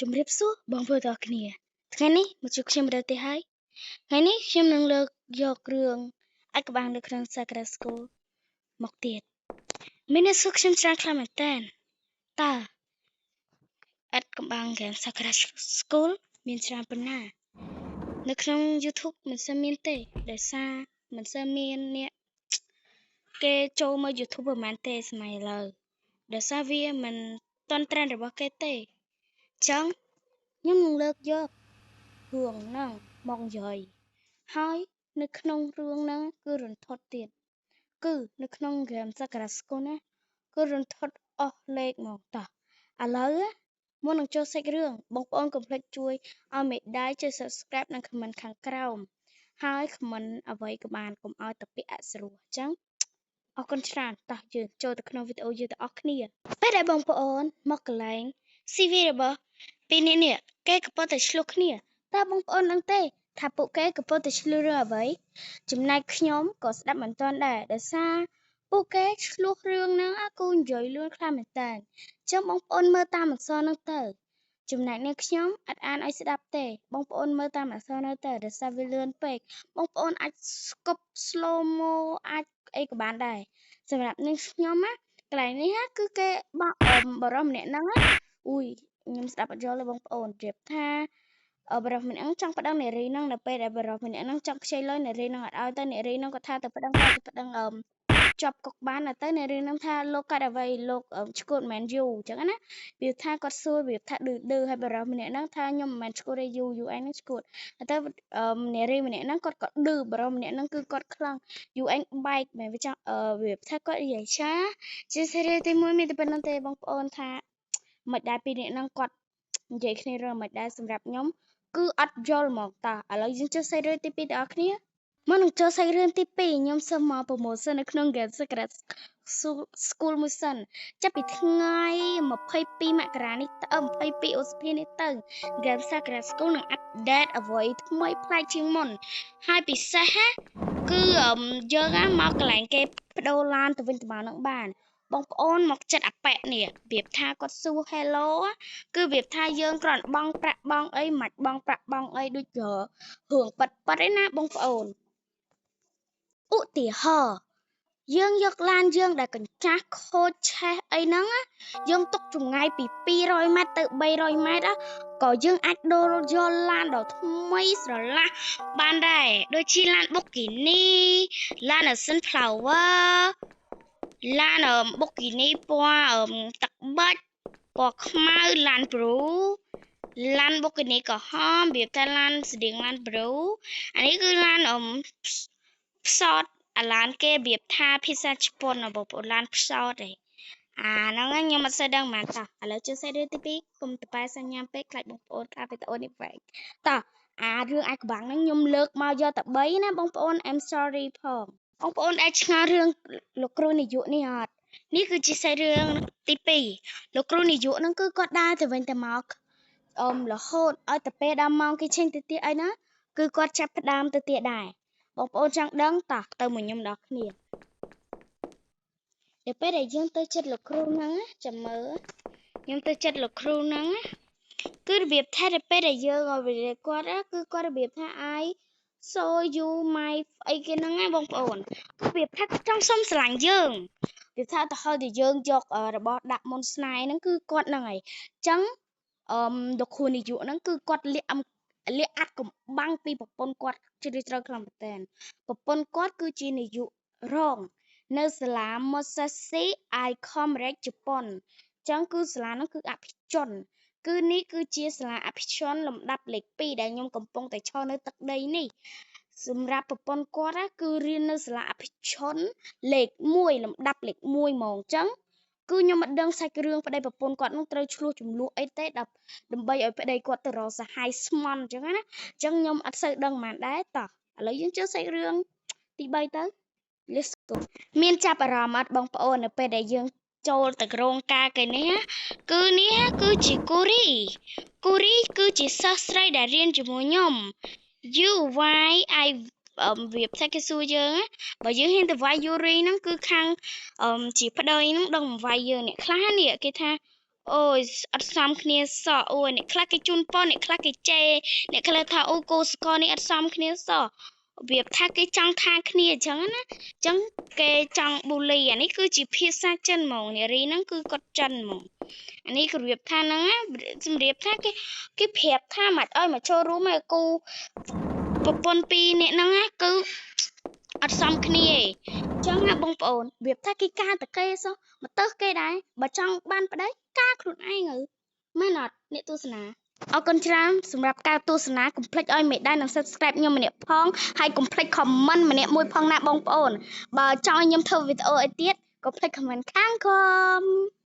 ជំរាបសួរបងប្អូនទាំងអស់គ្នាថ្ងៃនេះមកជួបខ្ញុំរើទេហើយថ្ងៃនេះខ្ញុំនឹងលើកយករឿងឯកបាំងនៅក្នុងសាក្រាស្គូលមកទៀតមានអ្នកសួរខ្ញុំច្រើនខ្លាំងមែនតើតើឯកបាំងក្នុងសាក្រាស្គូលមានច្រើនប៉ុណ្ណានៅក្នុង YouTube មិនសូវមានទេដោយសារមិនសូវមានអ្នកគេចូលមក YouTube ប្រហែលទេសម័យឥឡូវដោយសារវាមិនទាន់ trend របស់គេទេចឹងខ្ញុំនឹងលើកយករឿងហ្នឹងមកនិយាយហើយនៅក្នុងរឿងហ្នឹងគឺរន្ធត់ទៀតគឺនៅក្នុងហ្គេមសាក្រាស្គូលណាគឺរន្ធត់អស់លេខមកតោះឥឡូវមុននឹងចូលសាច់រឿងបងប្អូនកុំភ្លេចជួយឲ្យមេដាយជួយ Subscribe និង Comment ខាងក្រោមហើយ Comment អ្វីក៏បានកុំឲ្យតែពាក្យអសុរោះអញ្ចឹងអរគុណច្រើនតោះយើងចូលទៅក្នុងវីដេអូយើងទាំងអស់គ្នាពេលដែលបងប្អូនមកកន្លែង CV របស់ពីរនាក់នេះគេកំពុងតែឆ្លោះគ្នាតើបងប្អូនដឹងទេថាពួកគេកំពុងតែឆ្លោះរឿងអ្វីចំណែកខ្ញុំក៏ស្ដាប់មិនទាន់ដែរដោយសារពួកគេឆ្លោះរឿងហ្នឹងគូនិយាយលឿនខ្លាំងមែនតើចឹងបងប្អូនមើលតាមអក្សរហ្នឹងទៅចំណែកនេះខ្ញុំអត់អានឲ្យស្ដាប់ទេបងប្អូនមើលតាមអក្សរហ្នឹងទៅដោយសារវាលឿនពេកបងប្អូនអាចស្គប់ slow mo អាចអីក៏បានដែរសម្រាប់នឹងខ្ញុំណាកន្លែងនេះគឺគេបរោះម្នាក់ហ្នឹងអ៊ុយខ្ញុំស្ដាប់អត់យល់ទេបងប្អូនប្រៀបថាបរិះម្នាក់ហ្នឹងចង់ប្តឹងនារីហ្នឹងនៅពេលដែលបរិះម្នាក់ហ្នឹងចង់ខ្ចីលុយនារីហ្នឹងអត់ឲ្យទៅនារីហ្នឹងក៏ថាទៅប្តឹងជាប់គុកបានទៅនារីហ្នឹងថាលោកកាត់អ្វីលោកឈួតមិនមែនយូអញ្ចឹងណាវាថាគាត់សួរវាថាឌឺហើយបរិះម្នាក់ហ្នឹងថាខ្ញុំមិនមែនឈួតទេយូឯងហ្នឹងឈួតទៅនារីម្នាក់ហ្នឹងគាត់ក៏ឌឺបរិះម្នាក់ហ្នឹងគឺគាត់ខ្លាំងយូឯងបែកមែនវាចង់វាថាគាត់និយាយជាសេរីទី1មានតែប៉ុណ្្នឹងទេបងប្អូនថាមិនដែរពីរនាក់ហ្នឹងគាត់និយាយគ្នារឿងមិនដែរសម្រាប់ខ្ញុំគឺអត់យល់ហ្មងតើឥឡូវយើងចូលសាច់រឿងទី2ទាំងអស់គ្នាមកនឹងចូលសាច់រឿងទី2ខ្ញុំសូមមកប្រម៉ូសិននៅក្នុង Game Secret School មួយសិនចាប់ពីថ្ងៃ22មករានេះទៅ22ឧសភានេះទៅ Game Secret School នឹងអាប់ដេតអ្វីថ្មីប្លែកជាងមុនហើយពិសេសគឺយើងមកកន្លែងគេបដូរឡានទៅវិញទៅមកនឹងបានបងប្អូនមកចិត្តអាប៉ែនេះប្រៀបថាគាត់សួរ Hello គឺប្រៀបថាយើងគ្រាន់បងប្រាក់បងអីមិនបងប្រាក់បងអីដូចរឿងប៉ិតឯណាបងប្អូនឧទាហរណ៍យើងយកឡានយើងដែលកញ្ចាស់ខូចឆេះអីហ្នឹងយើងទុកចម្ងាយពី200ម៉ែត្រទៅ300ម៉ែត្រក៏យើងអាចដូរយកឡានដ៏ថ្មីស្រឡះបានដែរដូចជាឡាន Bugatti ឡាន Sunflower ឡាន Bugatti ពណ៌ទឹកប៊ិចពណ៌ខ្មៅឡាន Blue ឡាន Bugatti ក្រហមវាតែឡានស្តៀងឡាន Blue អានេះគឺឡានផ្សោតអាឡានគេប្រៀបថាភាសាជប៉ុនបងប្អូនឡានផ្សោតឯងអាហ្នឹងខ្ញុំអត់សូវដឹងហ្មងតោះឥឡូវចូលសាច់រឿងទី2កុំតប៉ែសញ្ញាពេកខ្លាចបងប្អូនថាវីដេអូនេះវែងតោះអារឿងឯកបាំងហ្នឹងខ្ញុំលើកមកយកតែ3ណាបងប្អូន I'm sorry ផងបងប្អូនអាចឆ្ងល់រឿងលោកគ្រូនាយកនេះអត់នេះគឺជាសាច់រឿងទី2លោកគ្រូនាយកហ្នឹងគឺគាត់ដើរទៅវិញទៅមករហូតឲ្យតែពេលដល់ម៉ោងគេឆេញទៅទៀតអីណាគឺគាត់ចាប់ផ្ដើមទៅទៀតដែរបងប្អូនចង់ដឹងតោះទៅមួយខ្ញុំដល់គ្នាដល់ពេលដែលយើងទៅចិត្តលោកគ្រូហ្នឹងចាំមើលខ្ញុំទៅចិត្តលោកគ្រូហ្នឹងគឺរបៀបថាដល់ពេលដែលយើងឲ្យវិរិយគាត់គឺគាត់របៀបថា I saw you my អីគេហ្នឹងបងប្អូនគឺរបៀបថាចង់សុំស្រឡាញ់យើងវាថាទៅហើយដែលយើងយករបស់ដាក់មុនស្នេហ៍ហ្នឹងគឺគាត់ហ្នឹងហើយអញ្ចឹងលោកគ្រូនាយកហ្នឹងគឺគាត់លាក់អាត់កំបាំងពីប្រពន្ធគាត់ជ្រាលជ្រៅខ្លាំងមែនតើប្រពន្ធគាត់គឺជានាយករងនៅសាលា Musashi Icom-Rec ជប៉ុនអញ្ចឹងគឺសាលាហ្នឹងគឺអភិជនគឺនេះគឺជាសាលាអភិជនលំដាប់លេខ2ដែលខ្ញុំកំពុងតែឈរនៅទឹកដីនេះសម្រាប់ប្រពន្ធគាត់គឺរៀននៅសាលាអភិជនលេខ1លំដាប់លេខ1ហ្មងអញ្ចឹងគឺខ្ញុំមិនដឹងសាច់រឿងប្តីប្រពន្ធគាត់នឹងត្រូវឆ្លោះចំនួនអីទេដើម្បីឲ្យប្តីគាត់ទៅរកសហាយស្មន់អញ្ចឹងណាអញ្ចឹងខ្ញុំអត់សូវដឹងហ្មងដែរតោះឥឡូវយើងចូលសាច់រឿងទី3ទៅ Let's go មានចាប់អារម្មណ៍អត់បងប្អូននៅពេលដែលយើងចូលទៅរោងការគេនេះគឺនេះគឺជាគូរីគឺជាសិស្សស្រីដែលរៀនជាមួយខ្ញុំ You why I វាផ្សេងគេសួរយើងបើយើងហ៊ានទៅវាយយូរីហ្នឹងគឺខាងជាប្តីហ្នឹងដឹងវាយយើងអ្នកខ្លះនេះគេថា ôi ắt xăm kia sọ ôi nè khla cái chun po nè khla cái chè nè khla tha ô cô sco nè ắt xăm kia sọ việc tha cái trăng tha kia chẳng á chẳng cái trăng bù lì à ní cứ chỉ phía xa chân mong nè ri nó cứ có chân mong anh ấy cứ việc tha nó á việc tha cái phẹp tha mặt ơi mà cho rú mà cô pon pi nè nó á cứ អត់សមគ្នាទេចឹងណាបងប្អូនវាថាគេការតកេសោះមកទៅគេដែរបើចង់បានប្តីការខ្លួនឯងមែនអត់អ្នកទស្សនាអរគុណច្រើនសម្រាប់ការទស្សនាកុំភ្លេចឲ្យមេដាយនិង Subscribe ខ្ញុំម្នាក់ផងហើយកុំភ្លេច Comment ម្នាក់មួយផងណាបងប្អូនបើចង់ឲ្យខ្ញុំធ្វើវីដេអូអីទៀតកុំភ្លេច Comment ខាងក្រោម